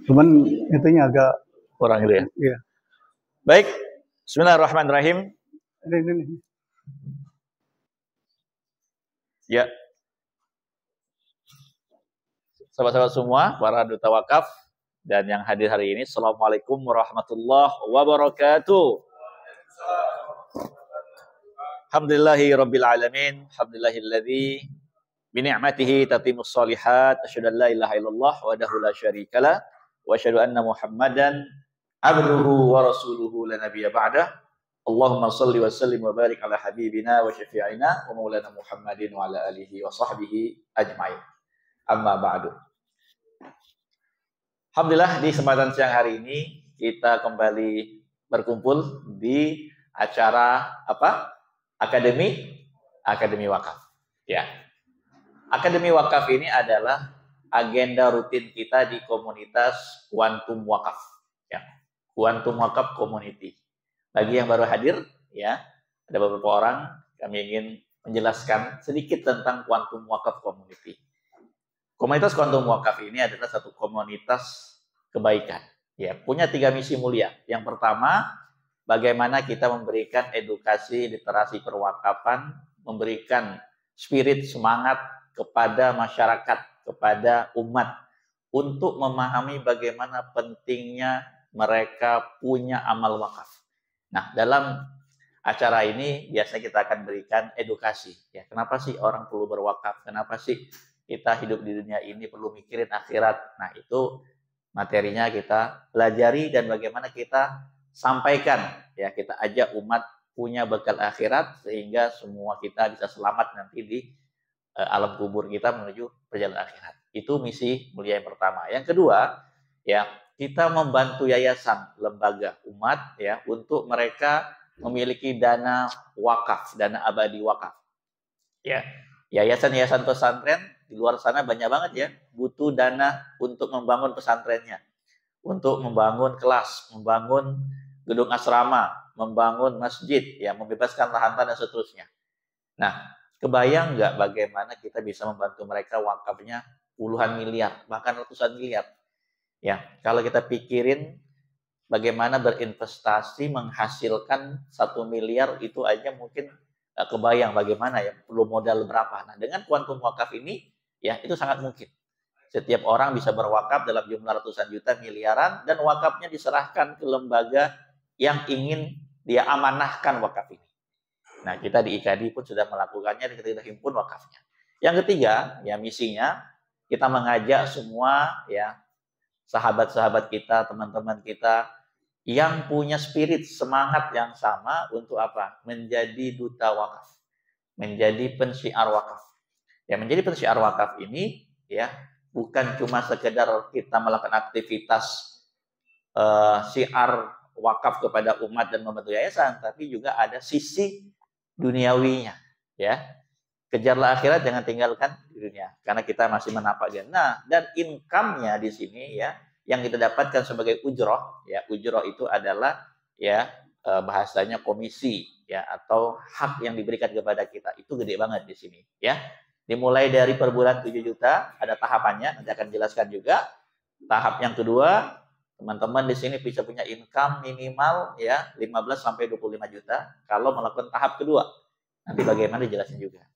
Cuman intinya agak kurang gitu ya. Iya. Baik, bismillahirrahmanirrahim. Ini. Ya. Sahabat-sahabat semua, para duta wakaf dan yang hadir hari ini, Assalamualaikum warahmatullahi wabarakatuh. Alhamdulillahi rabbil alamin, alhamdulillahilladzi bi ni'matihi tatimmus shalihat, asyhadu an la ilaha illallah wahdahu la syarikalah wa asyhadu anna Muhammadan abduhu wa rasuluhu la nabiyya ba'dah. Allahumma salli wa sallim wa barik ala habibina wa syafi'ina wa maulana Muhammadin wa ala alihi wa sahbihi ajma'in. Amma ba'du. Alhamdulillah di kesempatan siang hari ini kita kembali berkumpul di acara apa? Akademi Wakaf. Ya. Akademi Wakaf ini adalah agenda rutin kita di komunitas Quantum Wakaf. Ya. Quantum Wakaf Community. Bagi yang baru hadir, ya, ada beberapa orang kami ingin menjelaskan sedikit tentang Quantum Wakaf Community. Komunitas Quantum Wakaf ini adalah satu komunitas kebaikan. Ya, punya 3 misi mulia. Yang pertama, bagaimana kita memberikan edukasi literasi perwakafan, memberikan spirit semangat kepada masyarakat, kepada umat untuk memahami bagaimana pentingnya mereka punya amal wakaf. Nah, dalam acara ini biasanya kita akan berikan edukasi. Ya, kenapa sih orang perlu berwakaf? Kenapa sih kita hidup di dunia ini perlu mikirin akhirat? Nah, itu materinya kita pelajari dan bagaimana kita sampaikan. Ya, kita ajak umat punya bekal akhirat sehingga semua kita bisa selamat nanti di alam kubur kita menuju perjalanan akhirat. Itu misi mulia yang pertama. Yang kedua, ya, kita membantu yayasan, lembaga, umat, ya, untuk mereka memiliki dana wakaf, dana abadi wakaf. Ya, yayasan-yayasan pesantren di luar sana banyak banget ya, butuh dana untuk membangun pesantrennya, untuk membangun kelas, membangun gedung asrama, membangun masjid, ya, membebaskan lahan tanah dan seterusnya. Nah, kebayang nggak bagaimana kita bisa membantu mereka wakafnya puluhan miliar, bahkan ratusan miliar. Ya, kalau kita pikirin bagaimana berinvestasi menghasilkan 1 miliar itu aja mungkin kebayang bagaimana ya, perlu modal berapa. Nah, dengan Quantum Wakaf ini, ya, itu sangat mungkin. Setiap orang bisa berwakaf dalam jumlah ratusan juta, miliaran, dan wakafnya diserahkan ke lembaga yang ingin dia amanahkan wakaf ini. Nah, kita di IKADI pun sudah melakukannya dan kita himpun wakafnya. Yang ketiga, ya, misinya kita mengajak semua, ya, sahabat-sahabat kita, teman-teman kita yang punya spirit semangat yang sama untuk apa? Menjadi duta wakaf, menjadi pensyiar wakaf. Ya, menjadi pensyiar wakaf ini, ya, bukan cuma sekedar kita melakukan aktivitas syiar wakaf kepada umat dan membantu yayasan, tapi juga ada sisi duniawinya, ya. Kejarlah akhirat, jangan tinggalkan di dunia, karena kita masih menapak jannah. Dan income-nya di sini, ya, yang kita dapatkan sebagai ujroh, ya, ujroh itu adalah, ya, bahasanya komisi, ya, atau hak yang diberikan kepada kita, itu gede banget di sini, ya. Dimulai dari per bulan 7 juta, ada tahapannya, nanti akan jelaskan juga. Tahap yang kedua, teman-teman di sini bisa punya income minimal, ya, 15 sampai 25 juta kalau melakukan tahap kedua. Nanti bagaimana dijelasin juga.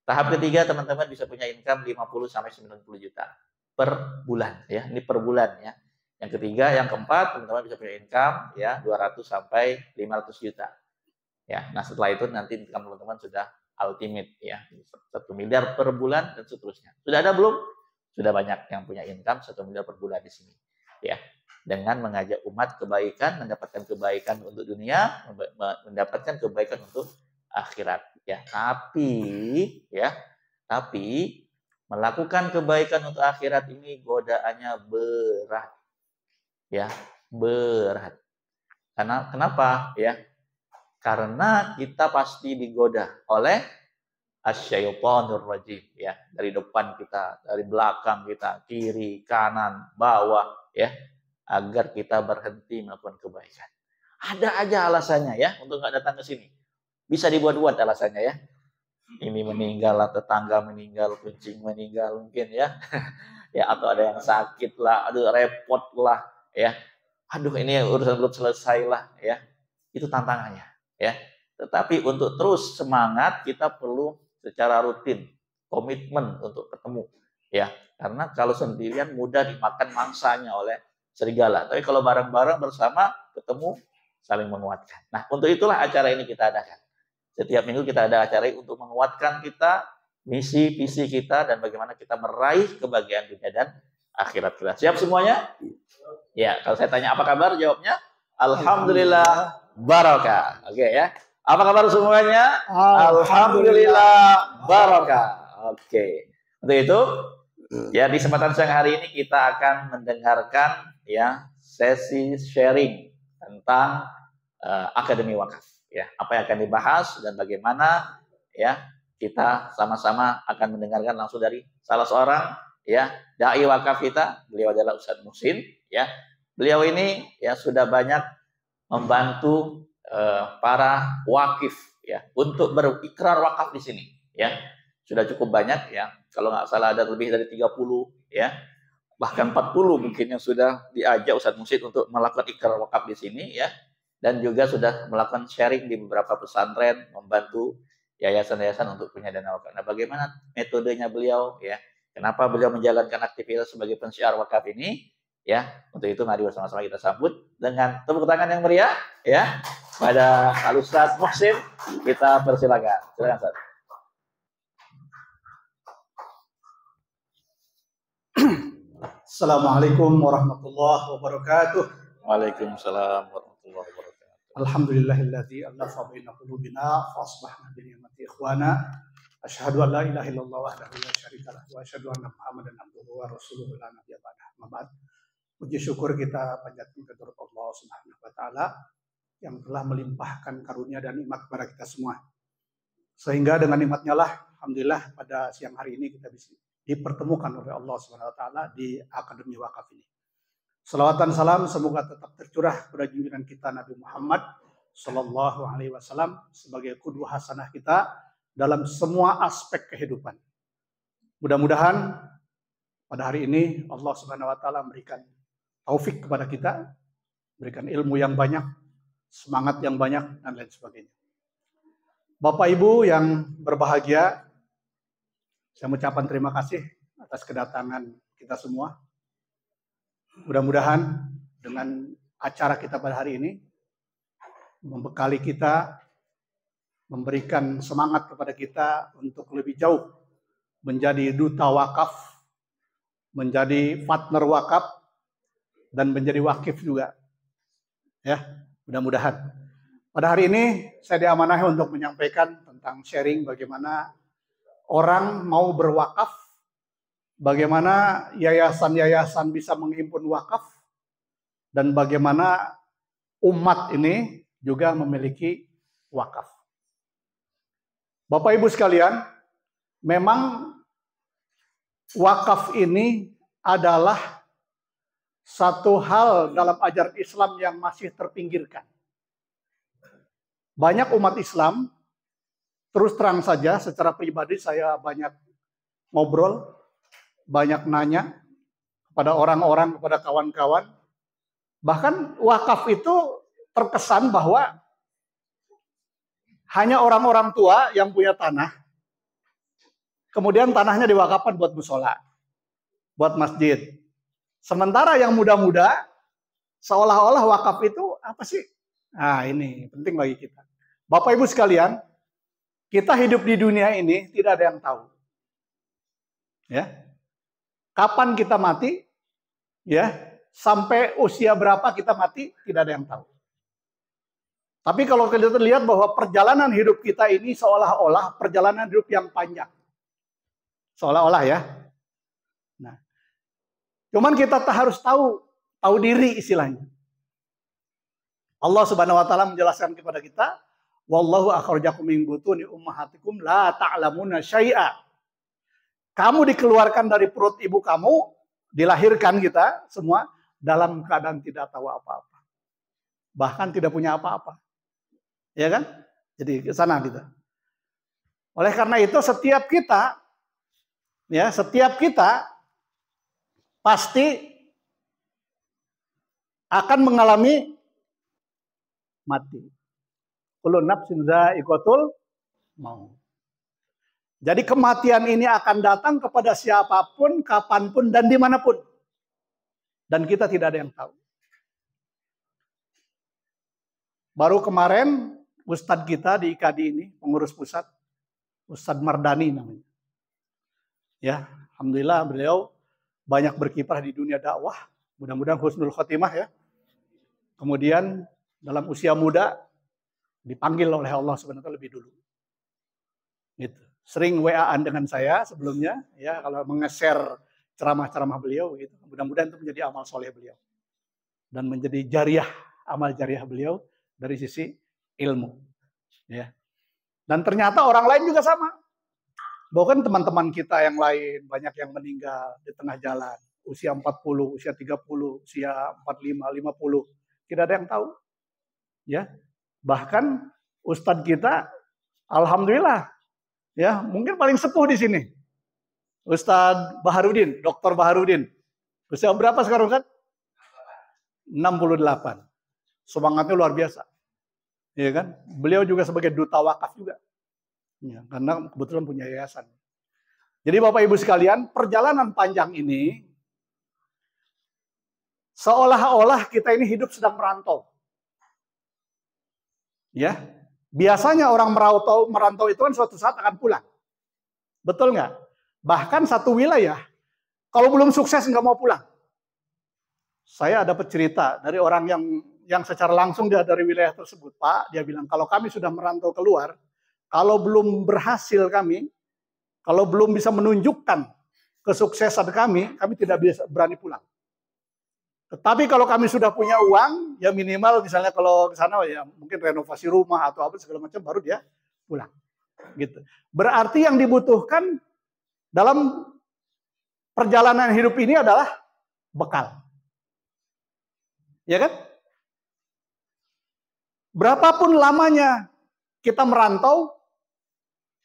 Tahap ketiga, teman-teman bisa punya income 50 sampai 90 juta per bulan, ya. Ini per bulan, ya. Yang ketiga, yang keempat, teman-teman bisa punya income, ya, 200 sampai 500 juta. Ya, nah setelah itu nanti income teman-teman sudah ultimate, ya. 1 miliar per bulan dan seterusnya. Sudah ada belum? Sudah banyak yang punya income 1 miliar per bulan di sini, ya. Dengan mengajak umat kebaikan, mendapatkan kebaikan untuk dunia, mendapatkan kebaikan untuk akhirat, ya. Tapi melakukan kebaikan untuk akhirat ini godaannya berat, ya, berat. Kenapa, ya? Karena kita pasti digoda oleh asyaitonur rajim, ya, dari depan kita, dari belakang kita, kiri, kanan, bawah, ya, agar kita berhenti melakukan kebaikan. Ada aja alasannya, ya, untuk nggak datang ke sini. Bisa dibuat-buat alasannya, ya. Ini meninggal, tetangga meninggal, kucing meninggal mungkin, ya. ya, atau ada yang sakit lah, aduh repot lah, ya, aduh ini urusan belum selesai lah, ya, itu tantangannya, ya. Tetapi untuk terus semangat kita perlu secara rutin komitmen untuk ketemu, ya, karena kalau sendirian mudah dimakan mangsanya oleh serigala. Tapi kalau bareng-bareng bersama ketemu saling menguatkan. Nah, untuk itulah acara ini kita adakan. Setiap minggu kita ada acara untuk menguatkan kita, misi, visi kita, dan bagaimana kita meraih kebahagiaan dunia dan akhirat kita. Siap semuanya? Ya, kalau saya tanya apa kabar, jawabnya Alhamdulillah barokah. Oke ya. Apa kabar semuanya? Alhamdulillah barokah. Oke. Untuk itu, ya di kesempatan siang hari ini kita akan mendengarkan ya sesi sharing tentang Akademi Wakaf. Ya, apa yang akan dibahas dan bagaimana ya kita sama-sama akan mendengarkan langsung dari salah seorang ya dai wakaf kita. Beliau adalah Ustadz Muhsin, ya. Beliau ini ya sudah banyak membantu para wakif ya untuk berikrar wakaf di sini, ya. Sudah cukup banyak ya. Kalau nggak salah ada lebih dari 30 ya. Bahkan 40 mungkin yang sudah diajak Ustadz Muhsin untuk melakukan ikrar wakaf di sini, ya. Dan juga sudah melakukan sharing di beberapa pesantren, membantu yayasan-yayasan untuk punya dana wakaf. Nah, bagaimana metodenya beliau, ya? Kenapa beliau menjalankan aktivitas sebagai pensiar wakaf ini? Ya, untuk itu mari bersama-sama kita sambut dengan tepuk tangan yang meriah, ya, pada Al Ustadz Muhsin. Kita persilakan. Silakan, Ustadz. Assalamualaikum warahmatullahi wabarakatuh. Waalaikumsalam warahmatullahi wabarakatuh. Alhamdulillahilladzi allafa baina qulubina fa asbahna bi ni'mati ikhwana. Asyhadu an la ilaha illallah wahdahu la syarika lah wa asyhadu anna Muhammadan abduhu wa rasuluhu la nabiyya ba'dahu. Mabad. Puji syukur kita panjatkan kepada Allah Subhanahu wa taala yang telah melimpahkan karunia dan nikmat kepada kita semua. Sehingga dengan nikmatnya lah alhamdulillah pada siang hari ini kita bisa dipertemukan oleh Allah Subhanahu wa taala di Akademi Wakaf ini. Salawat dan salam semoga tetap tercurah kepada junjungan kita Nabi Muhammad Sallallahu Alaihi Wasallam sebagai qudwah hasanah kita dalam semua aspek kehidupan. Mudah-mudahan pada hari ini Allah Subhanahu Wa Taala memberikan taufik kepada kita, berikan ilmu yang banyak, semangat yang banyak dan lain sebagainya. Bapak Ibu yang berbahagia, saya mengucapkan terima kasih atas kedatangan kita semua. Mudah-mudahan dengan acara kita pada hari ini membekali kita, memberikan semangat kepada kita untuk lebih jauh menjadi duta wakaf, menjadi partner wakaf, dan menjadi wakif juga. Ya, mudah-mudahan. Pada hari ini saya diamanahi untuk menyampaikan tentang sharing bagaimana orang mau berwakaf, bagaimana yayasan-yayasan bisa menghimpun wakaf, dan bagaimana umat ini juga memiliki wakaf. Bapak Ibu sekalian, memang wakaf ini adalah satu hal dalam ajaran Islam yang masih terpinggirkan. Banyak umat Islam, terus terang saja secara pribadi saya banyak ngobrol, banyak nanya kepada orang-orang, kepada kawan-kawan. Bahkan wakaf itu terkesan bahwa hanya orang-orang tua yang punya tanah. Kemudian tanahnya diwakafkan buat musola, buat masjid. Sementara yang muda-muda seolah-olah wakaf itu apa sih? Nah, ini penting bagi kita. Bapak Ibu sekalian, kita hidup di dunia ini tidak ada yang tahu. Ya. Kapan kita mati, ya, sampai usia berapa kita mati, tidak ada yang tahu. Tapi kalau kita lihat bahwa perjalanan hidup kita ini seolah-olah perjalanan hidup yang panjang. Seolah-olah ya. Nah, cuman kita harus tahu diri istilahnya. Allah Subhanahu wa taala menjelaskan kepada kita, wallahu akhrajakum min butuni ummahatikum la ta'lamuna syai'a. Kamu dikeluarkan dari perut ibu kamu, dilahirkan kita semua dalam keadaan tidak tahu apa-apa. Bahkan tidak punya apa-apa. Ya kan? Jadi ke sana kita. Oleh karena itu setiap kita pasti akan mengalami mati. Kullu nafsin dha'iqatul maut. Jadi kematian ini akan datang kepada siapapun, kapanpun, dan dimanapun. Dan kita tidak ada yang tahu. Baru kemarin Ustadz kita di IKADI ini, pengurus pusat, Ustadz Mardani namanya. Ya, alhamdulillah beliau banyak berkiprah di dunia dakwah. Mudah-mudahan husnul khotimah ya. Kemudian dalam usia muda dipanggil oleh Allah SWT lebih dulu. Gitu. Sering WA-an dengan saya sebelumnya, ya kalau nge-share ceramah-ceramah beliau, gitu. Mudah-mudahan itu menjadi amal soleh beliau dan menjadi jariah, amal jariah beliau dari sisi ilmu, ya. Dan ternyata orang lain juga sama. Bahkan teman-teman kita yang lain banyak yang meninggal di tengah jalan, usia 40, usia 30, usia 45, 50, tidak ada yang tahu, ya. Bahkan Ustadz kita, alhamdulillah. Ya, mungkin paling sepuh di sini. Ustadz Baharudin, Dr. Baharudin. Usia berapa sekarang, Ustadz? 68. Semangatnya luar biasa. Ya kan? Beliau juga sebagai duta wakaf juga. Ya, karena kebetulan punya yayasan. Jadi Bapak Ibu sekalian, perjalanan panjang ini seolah-olah kita ini hidup sedang merantau. Ya. Biasanya orang merantau itu kan suatu saat akan pulang. Betul nggak? Bahkan satu wilayah, kalau belum sukses nggak mau pulang. Saya dapat cerita dari orang yang secara langsung dia dari wilayah tersebut. Pak, dia bilang, kalau kami sudah merantau keluar, kalau belum berhasil kami, kalau belum bisa menunjukkan kesuksesan kami tidak bisa berani pulang. Tetapi kalau kami sudah punya uang, ya minimal misalnya kalau ke sana ya mungkin renovasi rumah atau apa segala macam baru dia pulang. Gitu. Berarti yang dibutuhkan dalam perjalanan hidup ini adalah bekal. Ya kan? Berapapun lamanya kita merantau,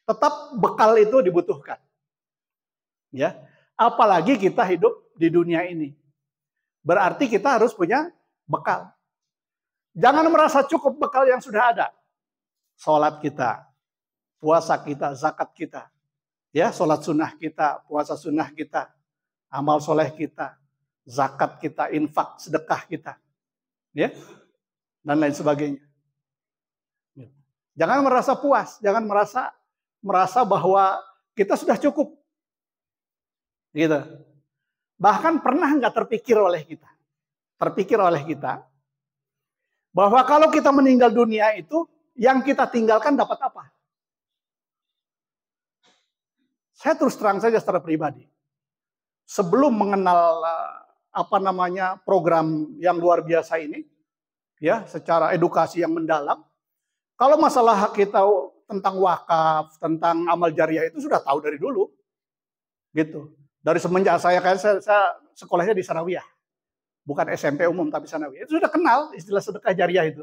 tetap bekal itu dibutuhkan. Ya, apalagi kita hidup di dunia ini. Berarti kita harus punya bekal. Jangan merasa cukup bekal yang sudah ada. Sholat kita, puasa kita, zakat kita. Ya, sholat sunnah kita, puasa sunnah kita, amal soleh kita, zakat kita, infak, sedekah kita. Ya, dan lain sebagainya. Jangan merasa puas, jangan merasa bahwa kita sudah cukup. Gitu. Bahkan pernah nggak terpikir oleh kita bahwa kalau kita meninggal dunia itu yang kita tinggalkan dapat apa? Saya terus terang saja secara pribadi, sebelum mengenal program yang luar biasa ini, ya secara edukasi yang mendalam, kalau masalah kita tentang wakaf, tentang amal jariah itu sudah tahu dari dulu, gitu. Dari semenjak saya sekolahnya di Sanawiyah. Bukan SMP umum tapi Sanawiyah. Itu sudah kenal istilah sedekah jariah itu.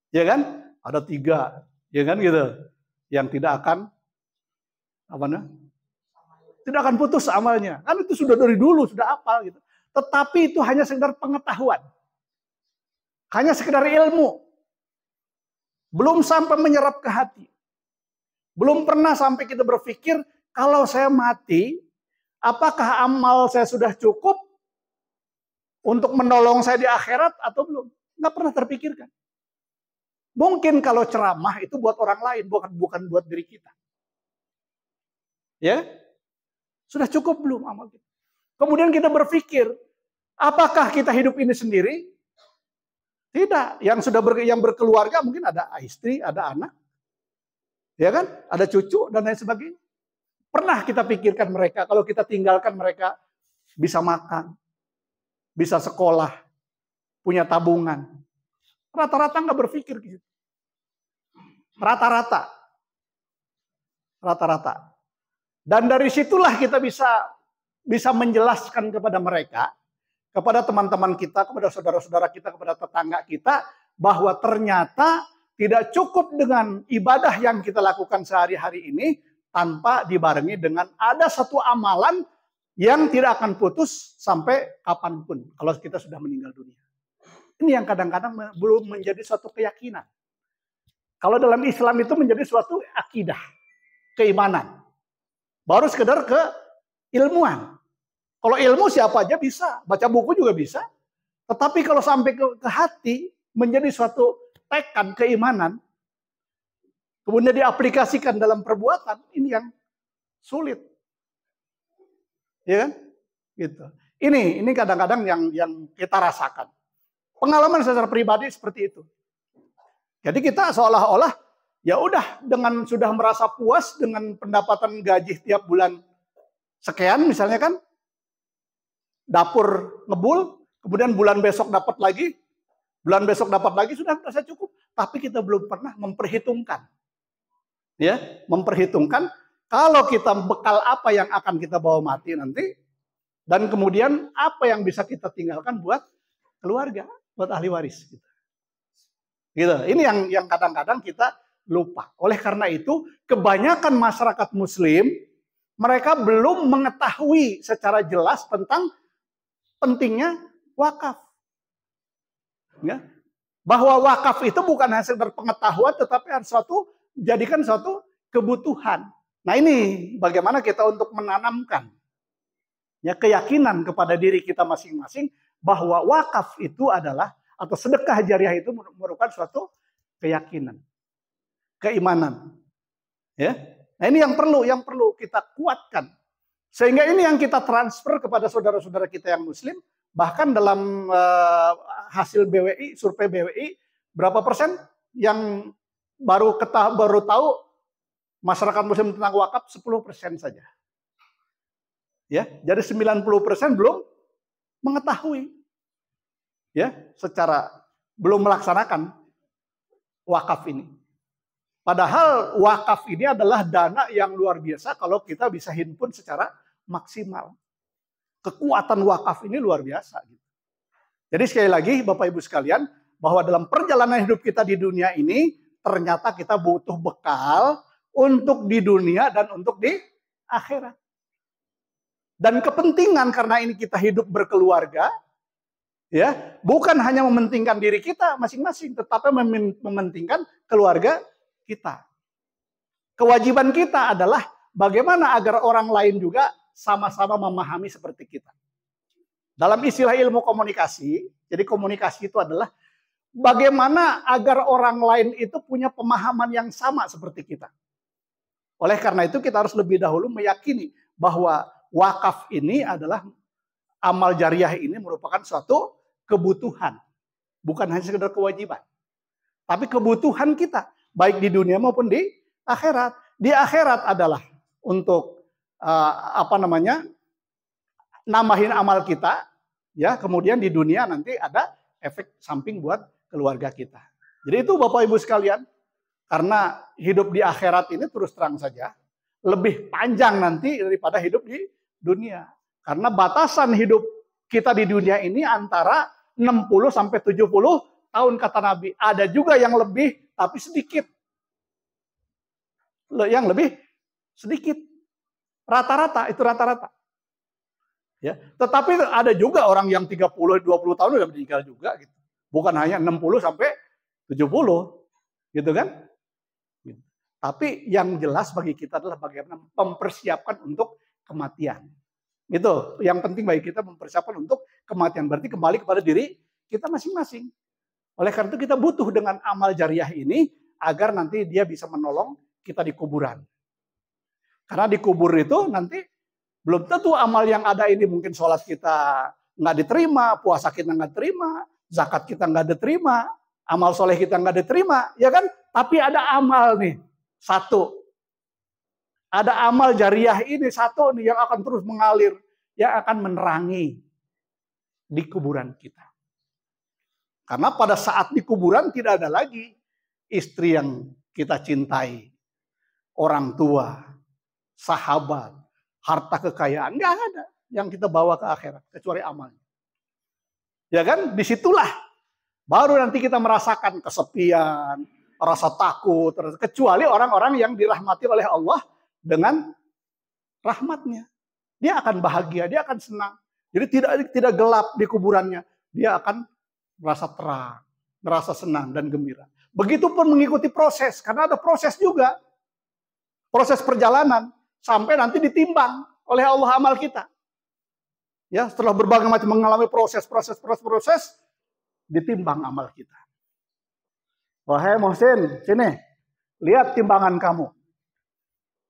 Ya kan? Ada 3, ya kan gitu. Yang tidak akan tidak akan putus amalnya. Kan itu sudah dari dulu, sudah apal gitu. Tetapi itu hanya sekedar pengetahuan. Hanya sekedar ilmu. Belum sampai menyerap ke hati. Belum pernah sampai kita berpikir kalau saya mati, apakah amal saya sudah cukup untuk menolong saya di akhirat atau belum? Nggak pernah terpikirkan. Mungkin kalau ceramah itu buat orang lain, bukan buat diri kita. Ya, sudah cukup belum amal kita? Kemudian kita berpikir, apakah kita hidup ini sendiri? Tidak. Yang berkeluarga mungkin ada istri, ada anak, ya kan? Ada cucu dan lain sebagainya. Pernah kita pikirkan mereka, kalau kita tinggalkan mereka bisa makan, bisa sekolah, punya tabungan. Rata-rata nggak berpikir gitu. Rata-rata. Dan dari situlah kita bisa menjelaskan kepada mereka, kepada teman-teman kita, kepada saudara-saudara kita, kepada tetangga kita, bahwa ternyata tidak cukup dengan ibadah yang kita lakukan sehari-hari ini, tanpa dibarengi dengan ada satu amalan yang tidak akan putus sampai kapanpun kalau kita sudah meninggal dunia. Ini yang kadang-kadang belum menjadi suatu keyakinan. Kalau dalam Islam itu menjadi suatu akidah, keimanan. Baru sekedar keilmuan. Kalau ilmu siapa aja bisa, baca buku juga bisa. Tetapi kalau sampai ke hati, menjadi suatu tekad keimanan, kemudian diaplikasikan dalam perbuatan, ini yang sulit. Ya kan? Gitu. Ini kadang-kadang yang kita rasakan. Pengalaman secara pribadi seperti itu. Jadi kita seolah-olah ya udah dengan sudah merasa puas dengan pendapatan gaji tiap bulan sekian misalnya kan, dapur ngebul, kemudian bulan besok dapat lagi, sudah merasa cukup. Tapi kita belum pernah memperhitungkan, ya, memperhitungkan kalau kita bekal apa yang akan kita bawa mati nanti, dan kemudian apa yang bisa kita tinggalkan buat keluarga, buat ahli waris. Gitu. Ini yang kadang-kadang kita lupa. Oleh karena itu, kebanyakan masyarakat Muslim mereka belum mengetahui secara jelas tentang pentingnya wakaf. Ya. Bahwa wakaf itu bukan hanya sekedar pengetahuan, tetapi harus jadikan suatu kebutuhan. Nah ini bagaimana kita untuk menanamkan ya keyakinan kepada diri kita masing-masing bahwa wakaf itu adalah atau sedekah jariah itu merupakan suatu keyakinan, keimanan. Ya. Nah ini yang perlu kita kuatkan. Sehingga ini yang kita transfer kepada saudara-saudara kita yang Muslim. Bahkan dalam hasil BWI, survei BWI, berapa persen yang baru tahu masyarakat Muslim tentang wakaf? 10% saja. Ya, jadi 90% belum mengetahui. Ya, secara belum melaksanakan wakaf ini. Padahal wakaf ini adalah dana yang luar biasa kalau kita bisa himpun secara maksimal. Kekuatan wakaf ini luar biasa. Jadi sekali lagi Bapak Ibu sekalian, bahwa dalam perjalanan hidup kita di dunia ini, ternyata kita butuh bekal untuk di dunia dan untuk di akhirat. Dan kepentingan karena ini kita hidup berkeluarga, ya, bukan hanya mementingkan diri kita masing-masing, tetapi mementingkan keluarga kita. Kewajiban kita adalah bagaimana agar orang lain juga sama-sama memahami seperti kita. Dalam istilah ilmu komunikasi, jadi komunikasi itu adalah bagaimana agar orang lain itu punya pemahaman yang sama seperti kita. Oleh karena itu kita harus lebih dahulu meyakini bahwa wakaf ini adalah amal jariah ini merupakan suatu kebutuhan. Bukan hanya sekedar kewajiban. Tapi kebutuhan kita. Baik di dunia maupun di akhirat. Di akhirat adalah untuk nambahin amal kita. Ya, kemudian di dunia nanti ada efek samping buat keluarga kita. Jadi itu Bapak Ibu sekalian. Karena hidup di akhirat ini terus terang saja. Lebih panjang nanti daripada hidup di dunia. Karena batasan hidup kita di dunia ini antara 60 sampai 70 tahun kata Nabi. Ada juga yang lebih tapi sedikit. Yang lebih sedikit. Rata-rata, itu rata-rata. Ya, tetapi ada juga orang yang 30-20 tahun udah meninggal juga gitu. Bukan hanya 60 sampai 70. Gitu kan? Gitu. Tapi yang jelas bagi kita adalah bagaimana mempersiapkan untuk kematian. Itu yang penting bagi kita, mempersiapkan untuk kematian. Berarti kembali kepada diri kita masing-masing. Oleh karena itu kita butuh dengan amal jariah ini agar nanti dia bisa menolong kita di kuburan. Karena di kubur itu nanti belum tentu amal yang ada ini, mungkin sholat kita nggak diterima, puasa kita nggak diterima, zakat kita nggak diterima, amal soleh kita nggak diterima, ya kan? Tapi ada amal nih, satu. Ada amal jariah ini satu nih yang akan terus mengalir, yang akan menerangi di kuburan kita. Karena pada saat di kuburan tidak ada lagi istri yang kita cintai, orang tua, sahabat, harta kekayaan, nggak ada yang kita bawa ke akhirat kecuali amalnya. Ya kan? Disitulah baru nanti kita merasakan kesepian, rasa takut, kecuali orang-orang yang dirahmati oleh Allah dengan rahmatnya. Dia akan bahagia, dia akan senang. Jadi tidak gelap di kuburannya. Dia akan merasa terang, merasa senang dan gembira. Begitupun mengikuti proses, karena ada proses juga. Proses perjalanan sampai nanti ditimbang oleh Allah amal kita. Ya, setelah berbagai macam mengalami proses, ditimbang amal kita. Wahai Muhsin, sini, lihat timbangan kamu.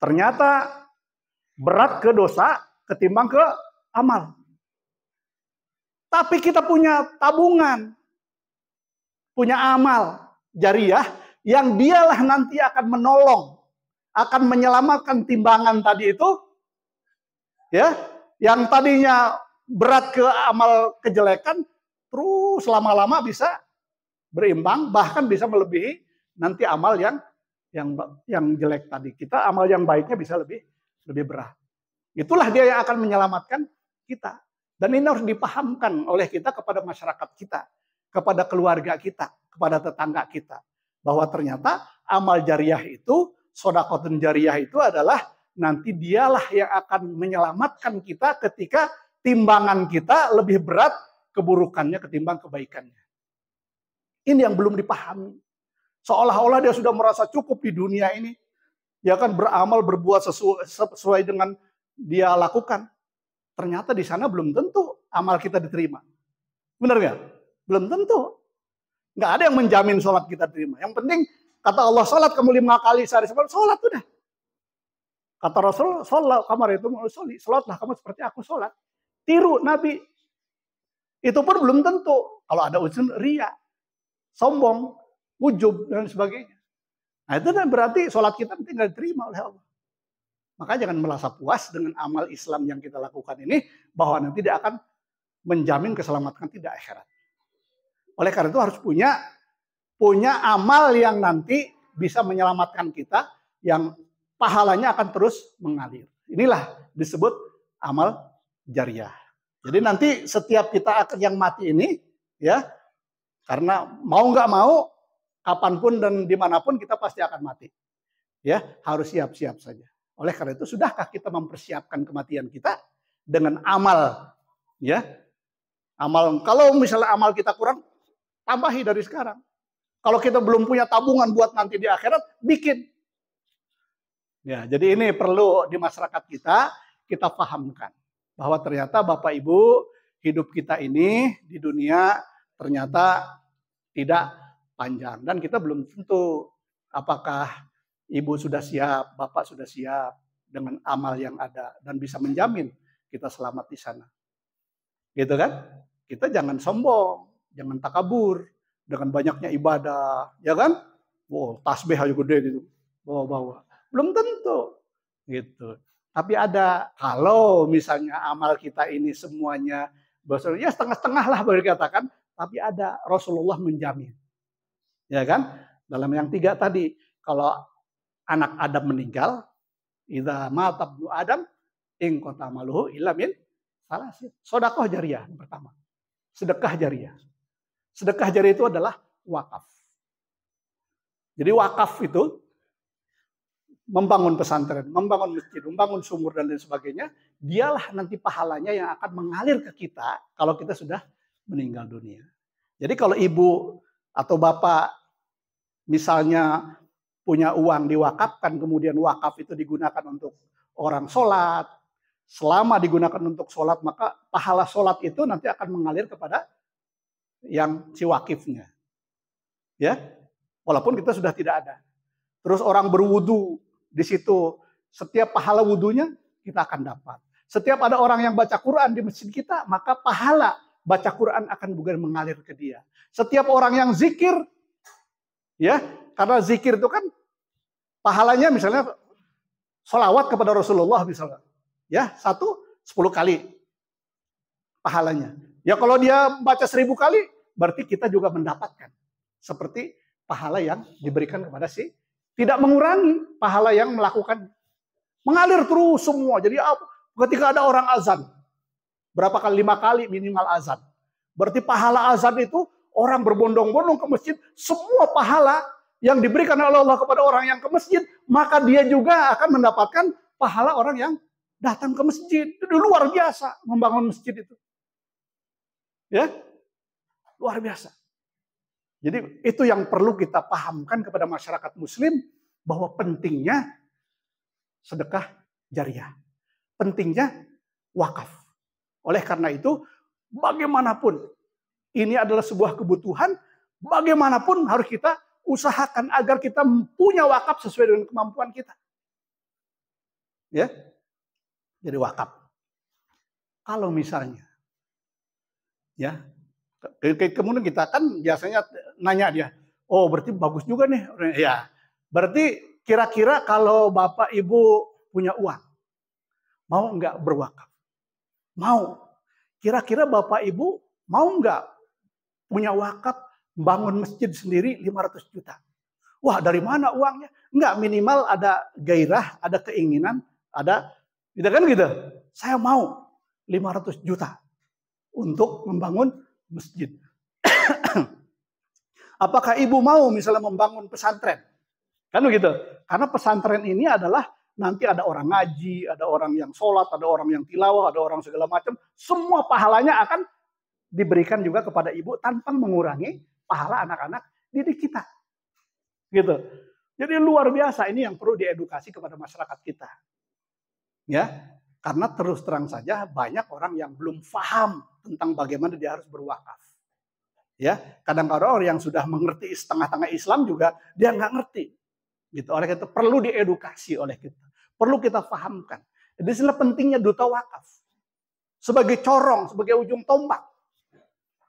Ternyata berat ke dosa ketimbang ke amal. Tapi kita punya tabungan, punya amal jariah yang dialah nanti akan menolong, akan menyelamatkan timbangan tadi itu, ya, yang tadinya berat ke amal kejelekan, terus lama-lama bisa berimbang, bahkan bisa melebihi nanti amal yang jelek tadi. Kita amal yang baiknya bisa lebih berat. Itulah dia yang akan menyelamatkan kita. Dan ini harus dipahamkan oleh kita kepada masyarakat kita, kepada keluarga kita, kepada tetangga kita. Bahwa ternyata amal jariah itu, sodaqotun jariah itu adalah nanti dialah yang akan menyelamatkan kita ketika timbangan kita lebih berat keburukannya ketimbang kebaikannya. Ini yang belum dipahami. Seolah-olah dia sudah merasa cukup di dunia ini. Dia akan beramal, berbuat sesuai dengan dia lakukan. Ternyata di sana belum tentu amal kita diterima. Benar nggak? Belum tentu. Nggak ada yang menjamin sholat kita diterima. Yang penting kata Allah, sholat kamu 5 kali sehari semalam, sholat udah. Kata Rasul, sholat kamar itu mau sholatlah kamu seperti aku sholat. Tiru Nabi. Itu pun belum tentu. Kalau ada unsur ria, sombong, ujub dan sebagainya. Nah itu berarti sholat kita nanti nggak diterima oleh Allah. Maka jangan merasa puas dengan amal Islam yang kita lakukan ini, bahwa nanti dia akan menjamin keselamatan tidak akhirat. Oleh karena itu harus punya amal yang nanti bisa menyelamatkan kita, yang pahalanya akan terus mengalir. Inilah disebut amal jariah. Jadi nanti setiap kita yang mati ini, ya, karena mau nggak mau, kapanpun dan dimanapun kita pasti akan mati. Ya, harus siap-siap saja. Oleh karena itu, sudahkah kita mempersiapkan kematian kita dengan amal? Ya, amal. Kalau misalnya amal kita kurang, tambahi dari sekarang. Kalau kita belum punya tabungan buat nanti di akhirat, bikin. Ya, jadi ini perlu di masyarakat kita pahamkan bahwa ternyata Bapak Ibu, hidup kita ini di dunia ternyata tidak panjang, dan kita belum tentu apakah Ibu sudah siap, Bapak sudah siap dengan amal yang ada dan bisa menjamin kita selamat di sana. Gitu kan? Kita jangan sombong, jangan takabur dengan banyaknya ibadah, ya kan? Wow, tasbih aja gede gitu, bawa-bawa. Belum tentu. Gitu. Tapi ada, kalau misalnya amal kita ini semuanya, ya setengah-setengah lah boleh dikatakan, tapi ada Rasulullah menjamin. Ya kan? Dalam yang 3 tadi, kalau anak Adam meninggal, idza mata ibnu Adam in qata maluhu illa min salasin. Sedekah jariah yang pertama. Sedekah jariah. Sedekah jariah itu adalah wakaf. Jadi wakaf itu membangun pesantren, membangun masjid, membangun sumur dan lain sebagainya, dialah nanti pahalanya yang akan mengalir ke kita kalau kita sudah meninggal dunia. Jadi kalau ibu atau bapak misalnya punya uang diwakafkan, kemudian wakaf itu digunakan untuk orang sholat, selama digunakan untuk sholat, maka pahala sholat itu nanti akan mengalir kepada yang si wakifnya. Ya, walaupun kita sudah tidak ada. Terus orang berwudu, di situ setiap pahala wudunya kita akan dapat. Setiap ada orang yang baca Quran di masjid kita, maka pahala baca Quran akan juga mengalir ke dia. Setiap orang yang zikir, ya, karena zikir itu kan pahalanya misalnya sholawat kepada Rasulullah misalnya, ya 10 kali pahalanya. Ya kalau dia baca 1000 kali, berarti kita juga mendapatkan seperti pahala yang diberikan kepada si, tidak mengurangi pahala yang melakukan, mengalir terus semua. Jadi ketika ada orang azan, berapa kali? 5 kali minimal azan. Berarti pahala azan itu orang berbondong-bondong ke masjid, semua pahala yang diberikan oleh Allah kepada orang yang ke masjid, maka dia juga akan mendapatkan pahala orang yang datang ke masjid. Itu luar biasa membangun masjid itu. Ya, luar biasa. Jadi itu yang perlu kita pahamkan kepada masyarakat muslim, bahwa pentingnya sedekah jariah. Pentingnya wakaf. Oleh karena itu, bagaimanapun ini adalah sebuah kebutuhan, bagaimanapun harus kita usahakan agar kita punya wakaf sesuai dengan kemampuan kita. Ya, jadi wakaf. Kalau misalnya, ya, kemudian kita kan biasanya nanya dia, oh berarti bagus juga nih. Ya, berarti kira-kira kalau Bapak Ibu punya uang, mau nggak berwakaf? Mau. Kira-kira Bapak Ibu mau nggak punya wakaf, bangun masjid sendiri 500 juta? Wah, dari mana uangnya? Nggak, minimal ada gairah, ada keinginan, ada, gitu kan gitu. Saya mau 500 juta untuk membangun masjid. Apakah ibu mau misalnya membangun pesantren? Kan begitu. Karena pesantren ini adalah nanti ada orang ngaji, ada orang yang sholat, ada orang yang tilawah, ada orang segala macam. Semua pahalanya akan diberikan juga kepada ibu tanpa mengurangi pahala anak-anak didik kita. Gitu. Jadi luar biasa, ini yang perlu diedukasi kepada masyarakat kita. Ya, karena terus terang saja banyak orang yang belum paham tentang bagaimana dia harus berwakaf. Ya, kadang-kadang orang yang sudah mengerti setengah-tengah Islam juga dia nggak ngerti. Gitu. Oleh itu perlu diedukasi oleh kita, perlu kita pahamkan. Jadi inilah pentingnya duta wakaf sebagai corong, sebagai ujung tombak,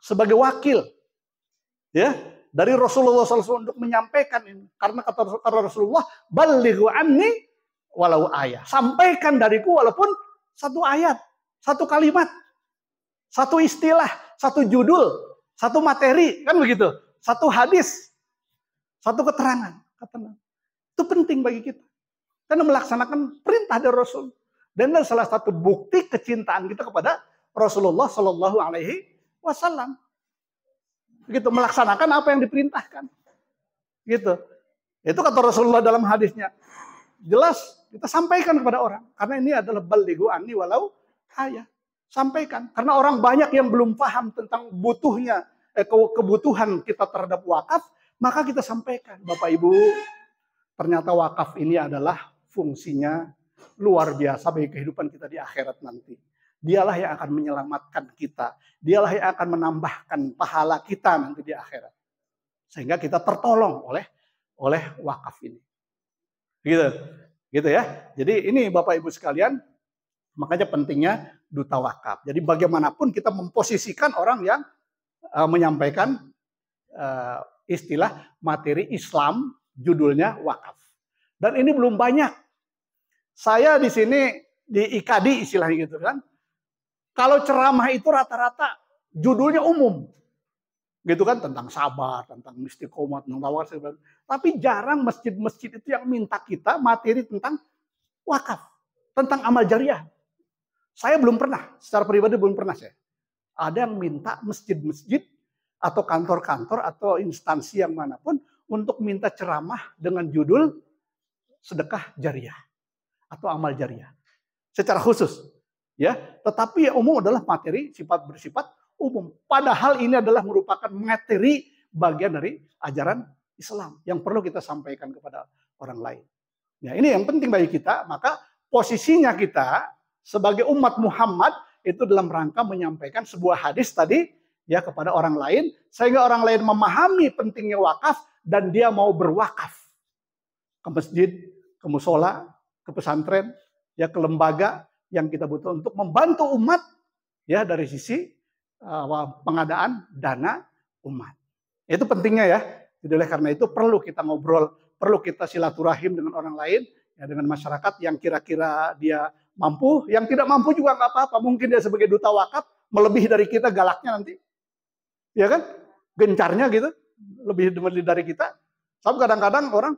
sebagai wakil, ya, dari Rasulullah SAW untuk menyampaikan ini. Karena kata Rasulullah, balighu anni walau ayat. Sampaikan dariku walaupun satu ayat, satu kalimat, satu istilah, satu judul, satu materi, kan begitu. Satu hadis, satu keterangan. Itu penting bagi kita. Karena melaksanakan perintah dari Rasul. Dan itu salah satu bukti kecintaan kita kepada Rasulullah Shallallahu Alaihi Wasallam. Gitu, melaksanakan apa yang diperintahkan. Gitu. Itu kata Rasulullah dalam hadisnya. Jelas kita sampaikan kepada orang. Karena ini adalah balighu anni walau ayah. Sampaikan. Karena orang banyak yang belum paham tentang kebutuhan kita terhadap wakaf. Maka kita sampaikan. Bapak Ibu, ternyata wakaf ini adalah fungsinya luar biasa bagi kehidupan kita di akhirat nanti. Dialah yang akan menyelamatkan kita. Dialah yang akan menambahkan pahala kita nanti di akhirat. Sehingga kita tertolong oleh wakaf ini. Gitu ya. Jadi ini Bapak Ibu sekalian, makanya pentingnya duta wakaf. Jadi bagaimanapun kita memposisikan orang yang menyampaikan istilah materi Islam, judulnya wakaf. Dan ini belum banyak. Saya di sini di IKD istilahnya gitu kan. Kalau ceramah itu rata-rata judulnya umum. Gitu kan, tentang sabar, tentang istiqomah, tentang tawasul. Tapi jarang masjid-masjid itu yang minta kita materi tentang wakaf, tentang amal jariah. Saya belum pernah, secara pribadi belum pernah saya. Ada yang minta masjid-masjid atau kantor-kantor atau instansi yang manapun untuk minta ceramah dengan judul sedekah jariah atau amal jariah. Secara khusus. Ya, tetapi yang umum adalah materi bersifat umum. Padahal ini adalah merupakan materi bagian dari ajaran Islam yang perlu kita sampaikan kepada orang lain. Ya, ini yang penting bagi kita. Maka posisinya kita sebagai umat Muhammad itu dalam rangka menyampaikan sebuah hadis tadi ya kepada orang lain sehingga orang lain memahami pentingnya wakaf dan dia mau berwakaf ke masjid, ke musola, ke pesantren, ya ke lembaga yang kita butuh untuk membantu umat ya dari sisi pengadaan dana umat. Itu pentingnya ya. Jadi oleh karena itu perlu kita ngobrol, perlu kita silaturahim dengan orang lain, ya dengan masyarakat yang kira-kira dia mampu, yang tidak mampu juga nggak apa-apa. Mungkin dia sebagai duta wakaf melebihi dari kita galaknya nanti, ya kan? Gencarnya gitu, lebih dari kita. Tapi kadang-kadang orang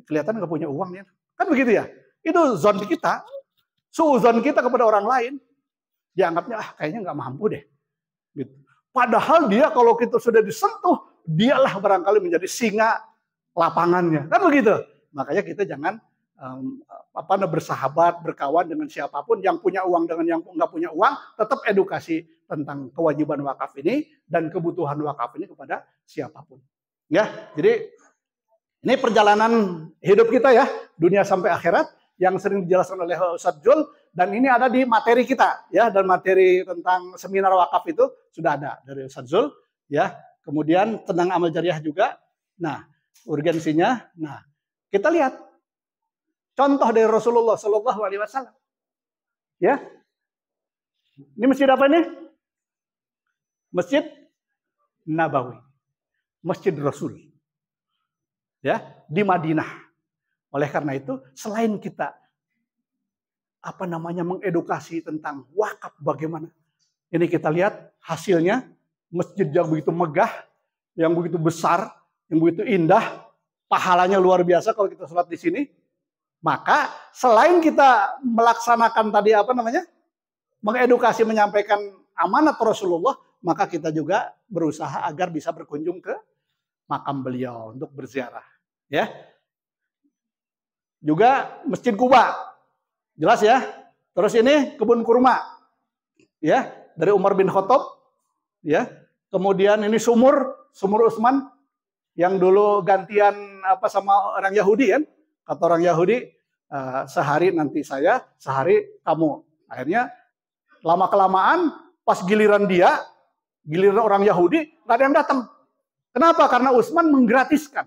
kelihatan nggak punya uang ya, kan begitu ya? Itu zon kita. Suuzon kita kepada orang lain, dianggapnya kayaknya nggak mampu deh. Gitu. Padahal dia kalau kita sudah disentuh, dialah barangkali menjadi singa lapangannya. Kan begitu. Makanya kita jangan bersahabat, berkawan dengan siapapun, yang punya uang dengan yang nggak punya uang, tetap edukasi tentang kewajiban wakaf ini dan kebutuhan wakaf ini kepada siapapun. Ya, jadi ini perjalanan hidup kita ya, dunia sampai akhirat yang sering dijelaskan oleh Ustadz Jul, dan ini ada di materi kita ya, dan materi tentang seminar wakaf itu sudah ada dari Ustadz Jul ya. Kemudian tentang amal jariah juga. Nah, urgensinya. Nah, kita lihat contoh dari Rasulullah Shallallahu Alaihi Wasallam. Ya, ini masjid apa ini? Masjid Nabawi, Masjid Rasul. Ya, di Madinah. Oleh karena itu, selain kita mengedukasi tentang wakaf bagaimana, ini kita lihat hasilnya masjid yang begitu megah, yang begitu besar, yang begitu indah, pahalanya luar biasa kalau kita sholat di sini. Maka selain kita melaksanakan tadi mengedukasi, menyampaikan amanat Rasulullah, maka kita juga berusaha agar bisa berkunjung ke makam beliau untuk berziarah. Ya. Juga Masjid Kuba, jelas ya. Terus ini kebun kurma, ya, dari Umar bin Khattab, ya. Kemudian ini sumur Utsman yang dulu gantian sama orang Yahudi kan. Kata orang Yahudi, sehari nanti saya, sehari kamu. Akhirnya lama-kelamaan pas giliran orang Yahudi, nggak ada yang datang. Kenapa? Karena Utsman menggratiskan.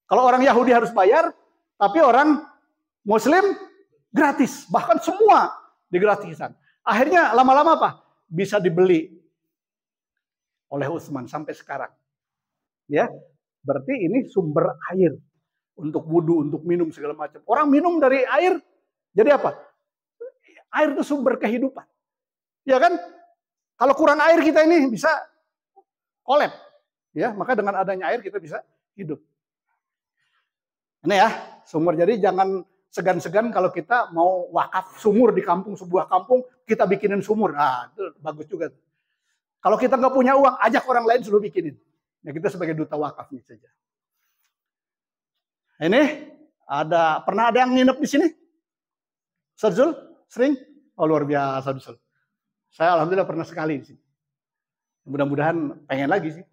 Kalau orang Yahudi harus bayar, tapi orang Muslim gratis. Bahkan semua digratiskan. Akhirnya lama-lama bisa dibeli oleh Utsman sampai sekarang. Ya, berarti ini sumber air. Untuk wudhu, untuk minum segala macam. Orang minum dari air, jadi apa? Air itu sumber kehidupan. Ya kan? Kalau kurang air kita ini bisa kolap. Ya, maka dengan adanya air kita bisa hidup. Ini ya, sumber. Jadi jangan segan-segan kalau kita mau wakaf sumur di kampung, sebuah kampung, kita bikinin sumur. Nah, itu bagus juga. Kalau kita nggak punya uang, ajak orang lain suruh bikinin. Ya kita sebagai duta wakafnya saja. Ini pernah ada yang nginep di sini? Ustadz Zul? Sering? Oh, luar biasa, Ustadz. Saya alhamdulillah pernah sekali di sini. Mudah-mudahan pengen lagi sih.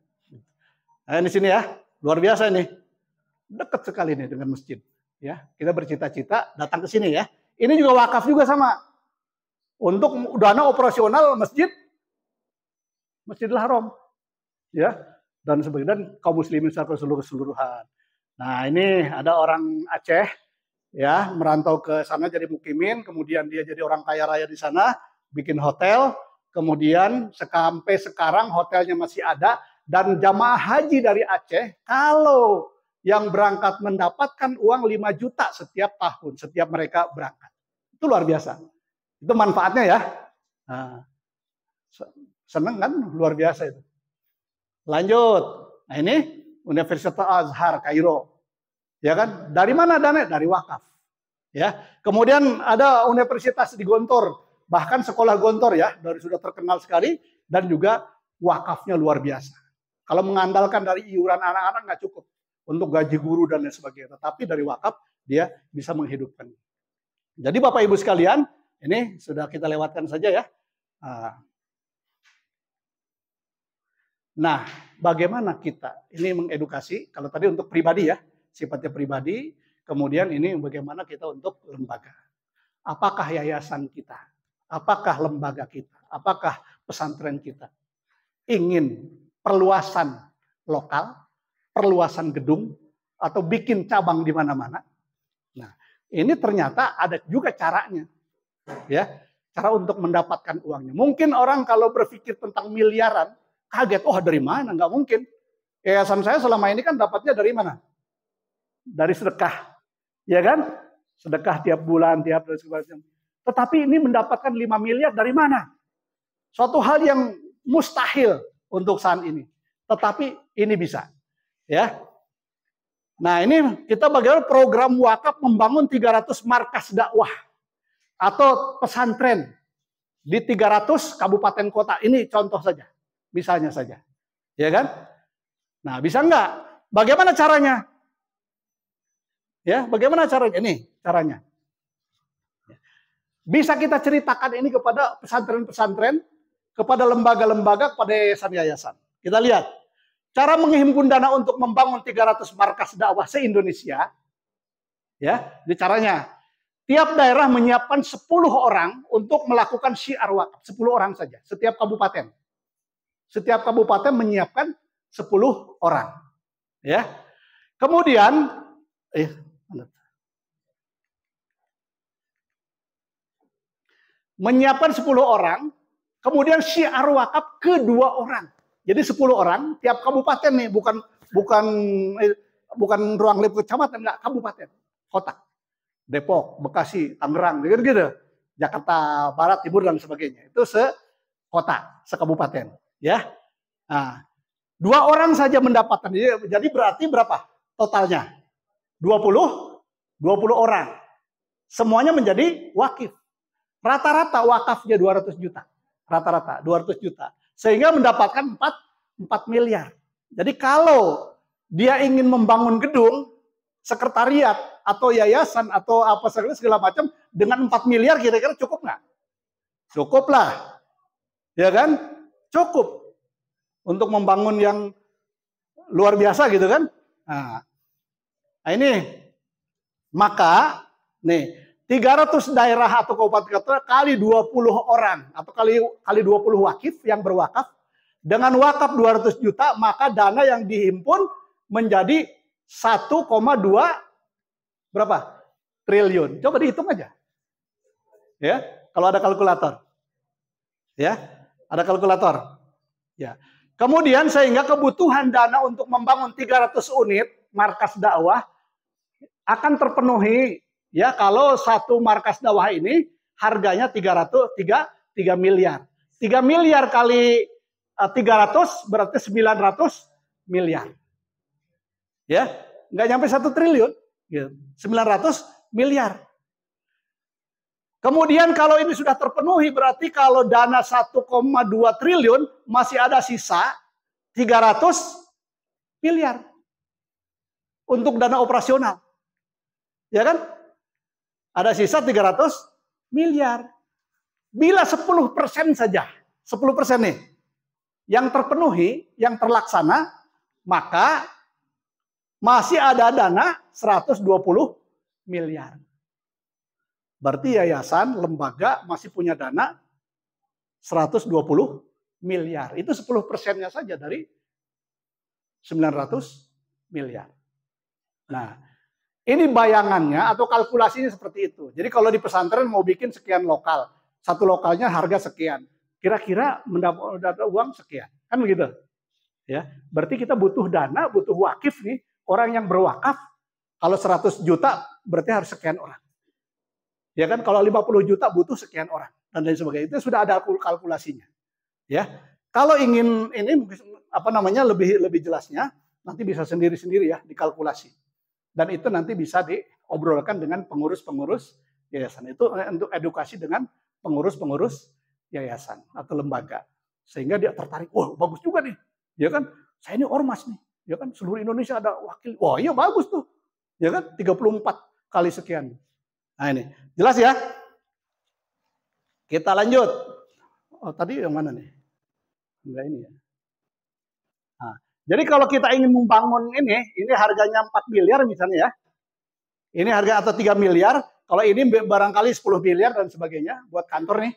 Nah, di sini ya, luar biasa ini. Dekat sekali nih dengan masjid. Ya, kita bercita-cita datang ke sini ya. Ini juga wakaf juga sama. Untuk dana operasional Masjidil Haram. Ya, dan sebagainya, kaum muslimin secara keseluruhan. Nah, ini ada orang Aceh ya, merantau ke sana jadi mukimin, kemudian dia jadi orang kaya raya di sana, bikin hotel, kemudian sampai sekarang hotelnya masih ada, dan jamaah haji dari Aceh kalau yang berangkat mendapatkan uang 5 juta setiap tahun, setiap mereka berangkat. Itu luar biasa. Itu manfaatnya ya. Nah, seneng kan? Luar biasa itu. Lanjut. Nah, ini Universitas Azhar Kairo. Ya kan? Dari mana dana? Dari wakaf. Ya. Kemudian ada universitas di Gontor, bahkan sekolah Gontor ya, dari sudah terkenal sekali, dan juga wakafnya luar biasa. Kalau mengandalkan dari iuran anak-anak nggak cukup untuk gaji guru dan lain sebagainya, tetapi dari wakaf dia bisa menghidupkan. Jadi Bapak Ibu sekalian, ini sudah kita lewatkan saja ya. Nah, bagaimana kita ini mengedukasi? Kalau tadi untuk pribadi ya, sifatnya pribadi. Kemudian ini bagaimana kita untuk lembaga. Apakah yayasan kita? Apakah lembaga kita? Apakah pesantren kita ingin perluasan lokal, perluasan gedung, atau bikin cabang di mana-mana? Nah, ini ternyata ada juga caranya. Ya, cara untuk mendapatkan uangnya. Mungkin orang kalau berpikir tentang miliaran, kaget, oh dari mana? Nggak mungkin. Yayasan saya selama ini kan dapatnya dari mana? Dari sedekah. Ya kan? Sedekah tiap bulan, tiap bulan. Tetapi ini mendapatkan 5 miliar dari mana? Suatu hal yang mustahil untuk saat ini. Tetapi ini bisa. Ya. Nah, ini kita bagaimana program wakaf membangun 300 markas dakwah atau pesantren di 300 kabupaten kota. Ini contoh saja. Misalnya saja. Ya kan? Nah, bisa enggak? Bagaimana caranya? Ya, bagaimana caranya? Ini caranya. Bisa kita ceritakan ini kepada pesantren-pesantren, kepada lembaga-lembaga, kepada yayasan-yayasan. Kita lihat, cara menghimpun dana untuk membangun 300 markas dakwah se-Indonesia, ya, ini caranya. Tiap daerah menyiapkan 10 orang untuk melakukan syiar wakaf. 10 orang saja, setiap kabupaten. Setiap kabupaten menyiapkan 10 orang. Ya. Kemudian, menyiapkan 10 orang, kemudian syiar wakaf ke 2 orang. Jadi 10 orang, tiap kabupaten nih, bukan ruang lingkup kecamatan, enggak, kabupaten, kota. Depok, Bekasi, Tangerang, gitu. Jakarta Barat, Timur, dan sebagainya. Itu sekota, sekabupaten. Ya. Nah, 2 orang saja mendapatkan. Jadi berarti berapa totalnya? 20 orang. Semuanya menjadi wakif. Rata-rata wakafnya 200 juta. Rata-rata 200 juta. Sehingga mendapatkan 4 miliar. Jadi kalau dia ingin membangun gedung, sekretariat, atau yayasan, atau apa segala macam, dengan 4 miliar kira-kira cukup nggak? Cukup lah. Ya kan? Cukup. Untuk membangun yang luar biasa gitu kan. Nah ini. Maka, nih, 300 daerah atau kabupaten kali 20 orang, atau kali 20 wakif yang berwakaf, dengan wakaf 200 juta, maka dana yang dihimpun menjadi 1,2 berapa? Triliun. Coba dihitung aja. Ya, kalau ada kalkulator. Ya, ada kalkulator. Ya. Kemudian sehingga kebutuhan dana untuk membangun 300 unit markas dakwah akan terpenuhi ya kalau satu markas dakwah ini harganya 3 miliar. 3 miliar kali 300 berarti 900 miliar. Ya, nggak nyampe 1 triliun. 900 miliar. Kemudian kalau ini sudah terpenuhi berarti kalau dana 1,2 triliun masih ada sisa 300 miliar untuk dana operasional. Ya kan? Ada sisa 300 miliar. Bila 10% saja, 10% nih yang terpenuhi, yang terlaksana, maka masih ada dana 120 miliar. Berarti yayasan, lembaga masih punya dana 120 miliar. Itu 10%-nya saja dari 900 miliar. Nah, ini bayangannya atau kalkulasinya seperti itu. Jadi kalau di pesantren mau bikin sekian lokal, satu lokalnya harga sekian. Kira-kira mendapat uang sekian. Kan begitu? Ya, berarti kita butuh dana, butuh wakif nih. Orang yang berwakaf, kalau 100 juta berarti harus sekian orang. Ya kan, kalau 50 juta butuh sekian orang. Dan lain sebagainya. Itu sudah ada kalkulasinya. Ya, kalau ingin ini apa namanya lebih jelasnya, nanti bisa sendiri-sendiri ya dikalkulasi. Dan itu nanti bisa diobrolkan dengan pengurus-pengurus yayasan. Itu untuk edukasi dengan pengurus-pengurus yayasan atau lembaga. Sehingga dia tertarik, wah bagus juga nih. Ya kan, saya ini ormas nih. Ya kan, seluruh Indonesia ada wakil. Wah iya bagus tuh. Ya kan, 34 kali sekian. Nah ini, jelas ya? Kita lanjut. Oh tadi yang mana nih? Enggak ini ya. Nah, jadi kalau kita ingin membangun ini harganya 4 miliar misalnya ya. Ini harga atau 3 miliar. Kalau ini barangkali 10 miliar dan sebagainya buat kantor nih.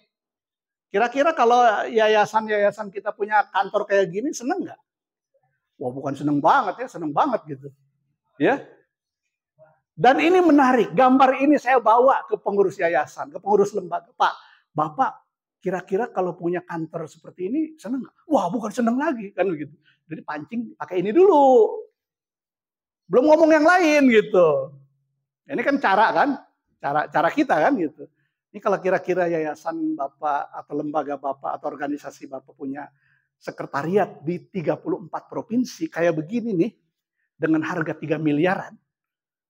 Kira-kira kalau yayasan-yayasan kita punya kantor kayak gini seneng nggak? Wah bukan seneng banget ya, seneng banget gitu. Ya. Dan ini menarik, gambar ini saya bawa ke pengurus yayasan, ke pengurus lembaga. Pak, Bapak kira-kira kalau punya kantor seperti ini seneng nggak? Wah bukan seneng lagi, kan begitu. Jadi pancing pakai ini dulu. Belum ngomong yang lain gitu. Ini kan cara kita kan gitu. Ini kalau kira-kira yayasan Bapak atau lembaga Bapak atau organisasi Bapak punya sekretariat di 34 provinsi kayak begini nih dengan harga 3 miliaran